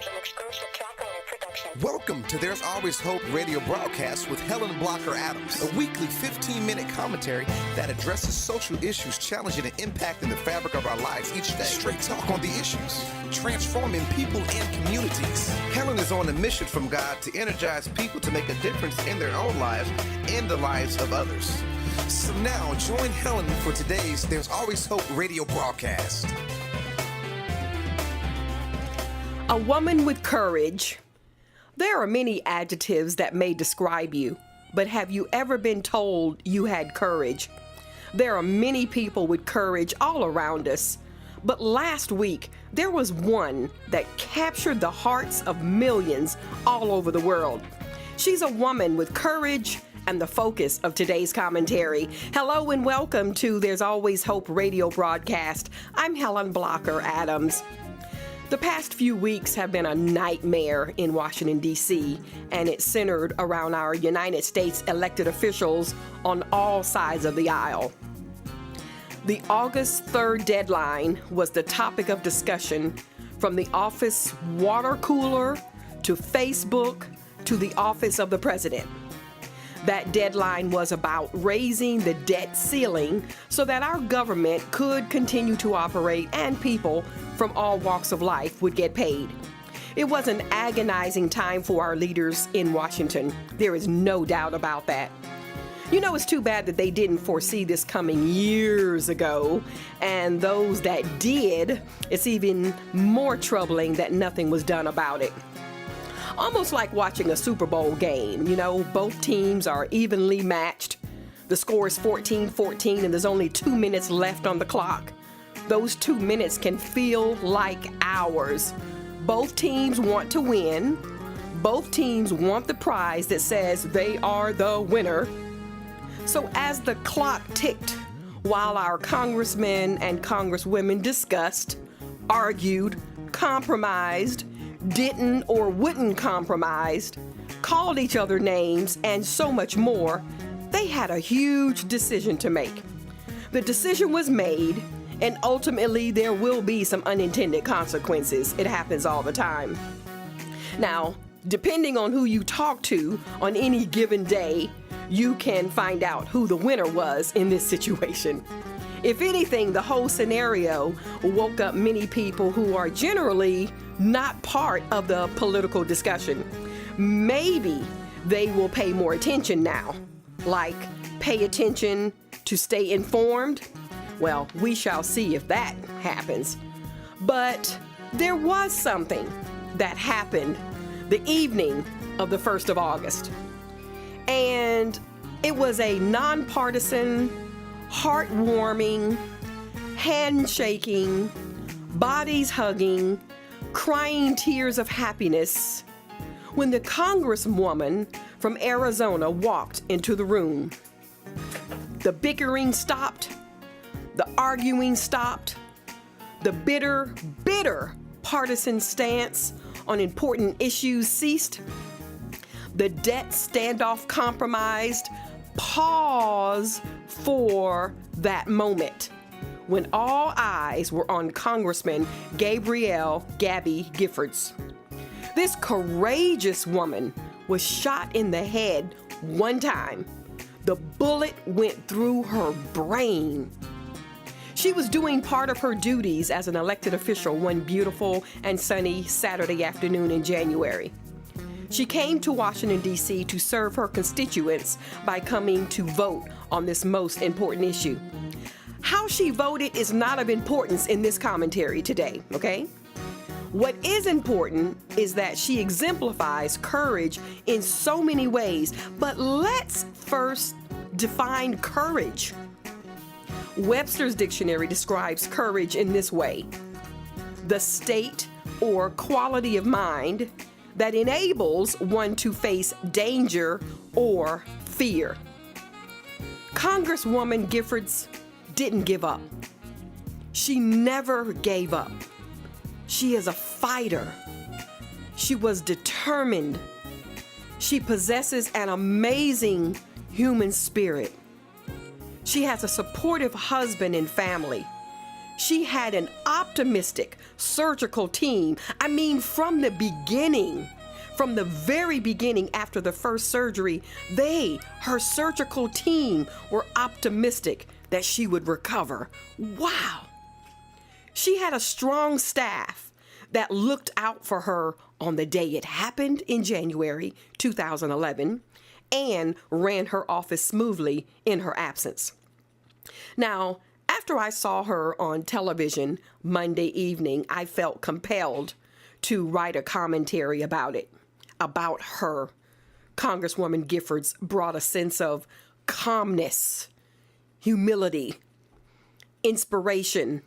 an exclusive Chalkline production. Welcome to There's Always Hope radio broadcast with Helen Blocker Adams, a weekly 15-minute commentary that addresses social issues challenging and impacting the fabric of our lives each day. Straight talk on the issues, transforming people and communities. Helen is on a mission from God to energize people to make a difference in their own lives and the lives of others. So now, join Helen for today's There's Always Hope radio broadcast. A woman with courage. There are many adjectives that may describe you, but have you ever been told you had courage? There are many people with courage all around us, but last week there was one that captured the hearts of millions all over the world. She's a woman with courage and the focus of today's commentary. Hello and welcome to There's Always Hope radio broadcast. I'm Helen Blocker Adams. The past few weeks have been a nightmare in Washington, D.C., and it's centered around our United States elected officials on all sides of the aisle. The August 3rd deadline was the topic of discussion, from the office water cooler to Facebook to the office of the president. That deadline was about raising the debt ceiling so that our government could continue to operate and people from all walks of life would get paid. It was an agonizing time for our leaders in Washington. There is no doubt about that. You know, it's too bad that they didn't foresee this coming years ago, and those that did, it's even more troubling that nothing was done about it. Almost like watching a Super Bowl game. You know, both teams are evenly matched. The score is 14-14 and there's only 2 minutes left on the clock. Those 2 minutes can feel like hours. Both teams want to win. Both teams want the prize that says they are the winner. So as the clock ticked, while our congressmen and congresswomen discussed, argued, compromised, didn't or wouldn't compromise, called each other names, and so much more, they had a huge decision to make. The decision was made, and ultimately there will be some unintended consequences. It happens all the time. Now, depending on who you talk to on any given day, you can find out who the winner was in this situation. If anything, the whole scenario woke up many people who are generally not part of the political discussion. Maybe they will pay more attention now, like pay attention to stay informed. Well, we shall see if that happens. But there was something that happened the evening of the 1st of August. And it was a nonpartisan, heartwarming, handshaking, bodies hugging, crying tears of happiness when the congresswoman from Arizona walked into the room. The bickering stopped. The arguing stopped. The bitter partisan stance on important issues ceased. The debt standoff compromised. Pause for that moment when all eyes were on Congressman Gabrielle "Gabby" Giffords. This courageous woman was shot in the head one time. The bullet went through her brain. She was doing part of her duties as an elected official one beautiful and sunny Saturday afternoon in January. She came to Washington, D.C. to serve her constituents by coming to vote on this most important issue. How she voted is not of importance in this commentary today, okay? What is important is that she exemplifies courage in so many ways, but let's first define courage. Webster's dictionary describes courage in this way: the state or quality of mind that enables one to face danger or fear. Congresswoman Giffords didn't give up. She never gave up. She is a fighter. She was determined. She possesses an amazing human spirit. She has a supportive husband and family. She had an optimistic surgical team. I mean, from the beginning, from the very beginning after the first surgery, her surgical team, were optimistic that she would recover. Wow. She had a strong staff that looked out for her on the day it happened in January 2011 and ran her office smoothly in her absence. Now, after I saw her on television Monday evening, I felt compelled to write a commentary about it, about her. Congresswoman Giffords brought a sense of calmness, humility, inspiration,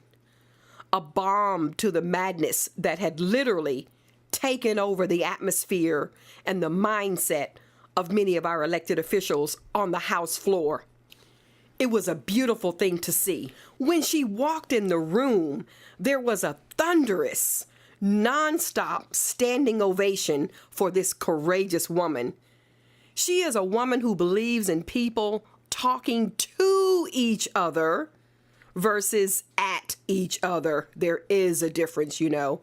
a balm to the madness that had literally taken over the atmosphere and the mindset of many of our elected officials on the House floor. It was a beautiful thing to see. When she walked in the room, there was a thunderous, nonstop standing ovation for this courageous woman. She is a woman who believes in people talking to each other versus at each other. There is a difference, you know.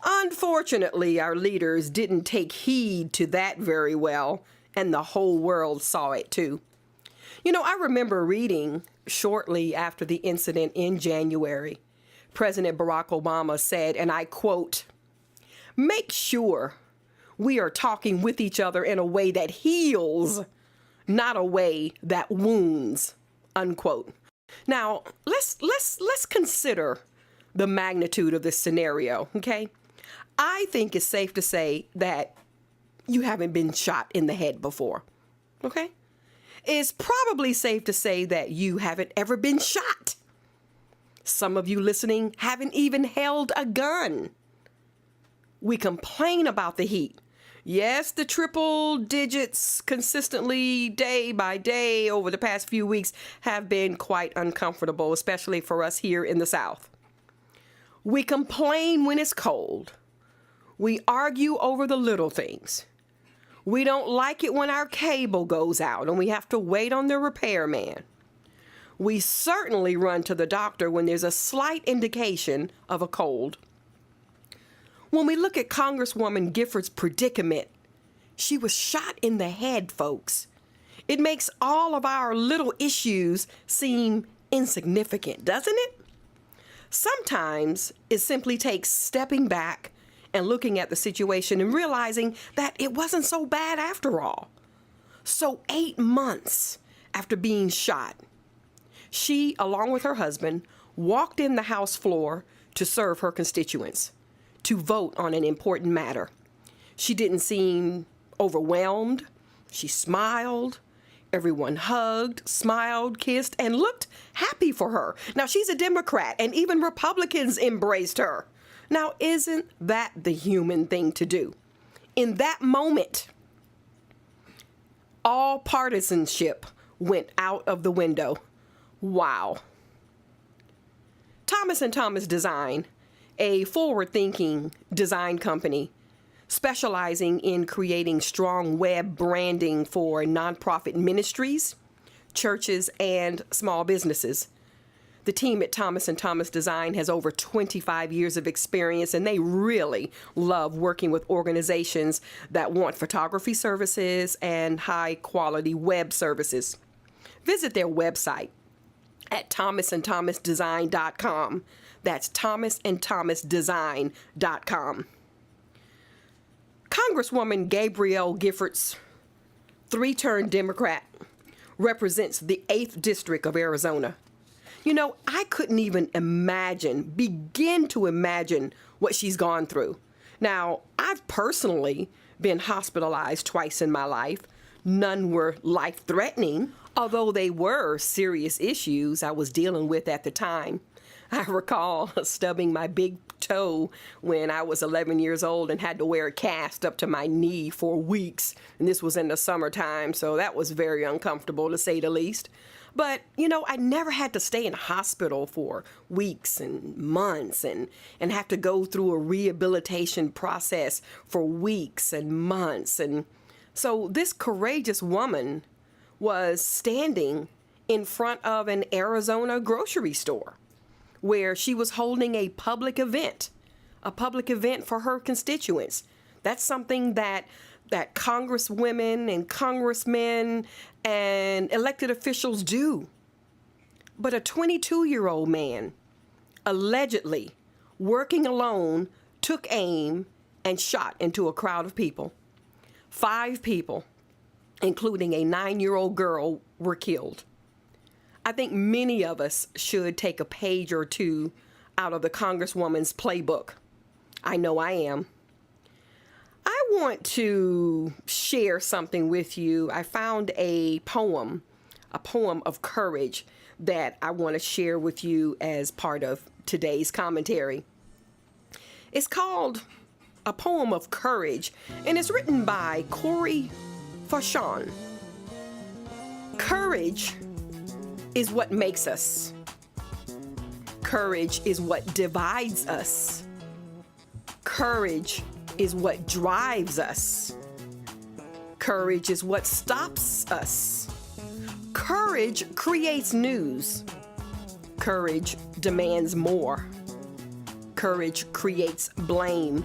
Unfortunately, our leaders didn't take heed to that very well, and the whole world saw it too. You know, I remember reading shortly after the incident in January, President Barack Obama said, and I quote, "Make sure we are talking with each other in a way that heals, not a way that wounds," unquote. Now, let's consider the magnitude of this scenario, okay? I think it's safe to say that you haven't been shot in the head before, okay? It's probably safe to say that you haven't ever been shot. Some of you listening haven't even held a gun. We complain about the heat. Yes, the triple digits consistently day by day over the past few weeks have been quite uncomfortable, especially for us here in the South. We complain when it's cold. We argue over the little things. We don't like it when our cable goes out and we have to wait on the repairman. We certainly run to the doctor when there's a slight indication of a cold. When we look at Congresswoman Giffords' predicament, she was shot in the head, folks. It makes all of our little issues seem insignificant, doesn't it? Sometimes it simply takes stepping back and looking at the situation and realizing that it wasn't so bad after all. So 8 months after being shot, she, along with her husband, walked in the House floor to serve her constituents, to vote on an important matter. She didn't seem overwhelmed. She smiled. Everyone hugged, smiled, kissed, and looked happy for her. Now, she's a Democrat, and even Republicans embraced her. Now, isn't that the human thing to do? In that moment, all partisanship went out of the window. Wow. Thomas & Thomas Design, a forward-thinking design company specializing in creating strong web branding for nonprofit ministries, churches, and small businesses. The team at Thomas & Thomas Design has over 25 years of experience, and they really love working with organizations that want photography services and high-quality web services. Visit their website at thomasandthomasdesign.com. That's thomasandthomasdesign.com. Congresswoman Gabrielle Giffords, 3-term Democrat, represents the 8th District of Arizona. You know, I couldn't even begin to imagine what she's gone through. Now, I've personally been hospitalized twice in my life. None were life-threatening, although they were serious issues I was dealing with at the time. I recall stubbing my big toe when I was 11 years old and had to wear a cast up to my knee for weeks. And this was in the summertime, so that was very uncomfortable, to say the least. But, you know, I never had to stay in a hospital for weeks and months and have to go through a rehabilitation process for weeks and months. And so this courageous woman was standing in front of an Arizona grocery store where she was holding a public event for her constituents. That's something that congresswomen and congressmen and elected officials do. But a 22-year-old man, allegedly working alone, took aim and shot into a crowd of people. 5 people, including a 9-year-old girl, were killed. I think many of us should take a page or two out of the Congresswoman's playbook. I know I am. I want to share something with you. I found a poem of courage that I want to share with you as part of today's commentary. It's called A Poem of Courage, and it's written by Corey Fauchon. Courage is what makes us. Courage is what divides us. Courage is what drives us. Courage is what stops us. Courage creates news. Courage demands more. Courage creates blame.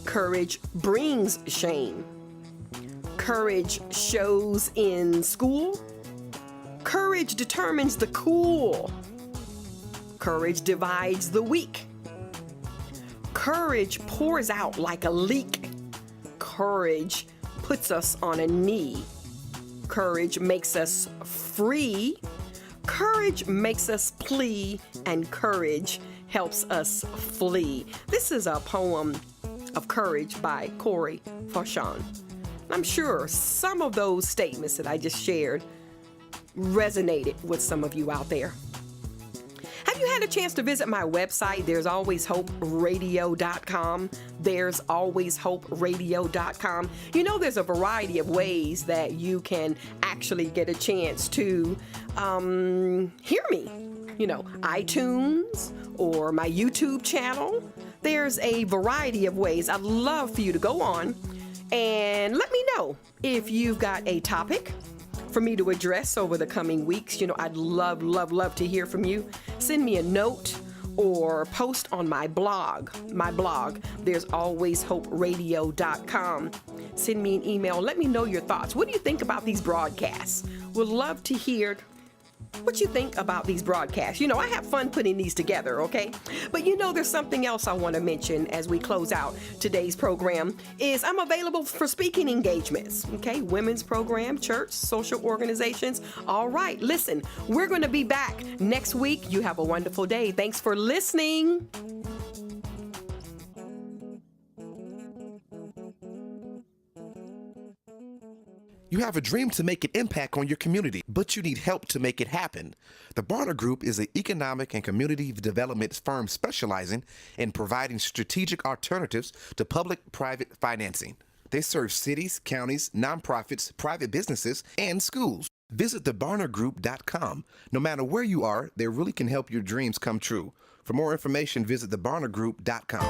Courage brings shame. Courage shows in school. Courage determines the cool. Courage divides the weak. Courage pours out like a leak. Courage puts us on a knee. Courage makes us free. Courage makes us plea, and courage helps us flee. This is a poem of courage by Corey Fauchon. I'm sure some of those statements that I just shared resonated with some of you out there. Have you had a chance to visit my website, there'salwayshoperadio.com? There'salwayshoperadio.com. You know, there's a variety of ways that you can actually get a chance to hear me. You know, iTunes or my YouTube channel. There's a variety of ways. I'd love for you to go on and let me know if you've got a topic for me to address over the coming weeks. You know, I'd love to hear from you. Send me a note or post on my blog. There's alwayshoperadio.com. Send me an email. Let me know your thoughts. What do you think about these broadcasts? Would love to hear what you think about these broadcasts. You know, I have fun putting these together, okay? But you know, there's something else I want to mention as we close out today's program is I'm available for speaking engagements, okay? Women's program, church, social organizations. All right, listen, we're going to be back next week. You have a wonderful day. Thanks for listening. You have a dream to make an impact on your community, but you need help to make it happen. The Barner Group is an economic and community development firm specializing in providing strategic alternatives to public-private financing. They serve cities, counties, nonprofits, private businesses, and schools. Visit thebarnergroup.com. No matter where you are, they really can help your dreams come true. For more information, visit thebarnergroup.com.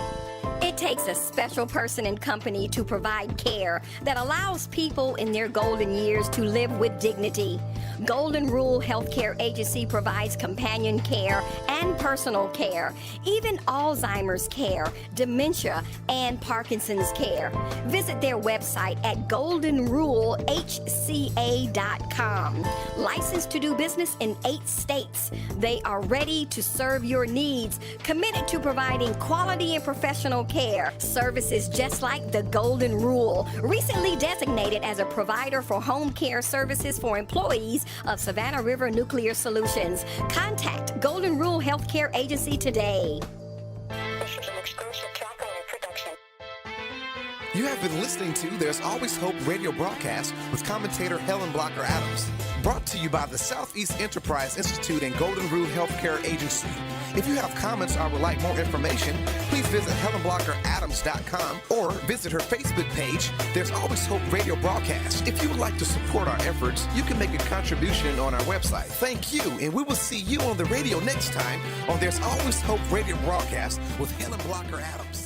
It takes a special person and company to provide care that allows people in their golden years to live with dignity. Golden Rule Healthcare Agency provides companion care and personal care, even Alzheimer's care, dementia, and Parkinson's care. Visit their website at goldenrulehca.com. Licensed to do business in 8 states. They are ready to serve your needs, committed to providing quality and professional care. Services just like the Golden Rule. Recently designated as a provider for home care services for employees of Savannah River Nuclear Solutions. Contact Golden Rule Healthcare Agency today. This is an exclusive Chalkline production. You have been listening to There's Always Hope radio broadcast with commentator Helen Blocker Adams. Brought to you by the Southeast Enterprise Institute and Golden Rule Healthcare Agency. If you have comments or would like more information, please visit HelenBlockerAdams.com or visit her Facebook page, There's Always Hope Radio Broadcast. If you would like to support our efforts, you can make a contribution on our website. Thank you, and we will see you on the radio next time on There's Always Hope Radio Broadcast with Helen Blocker Adams.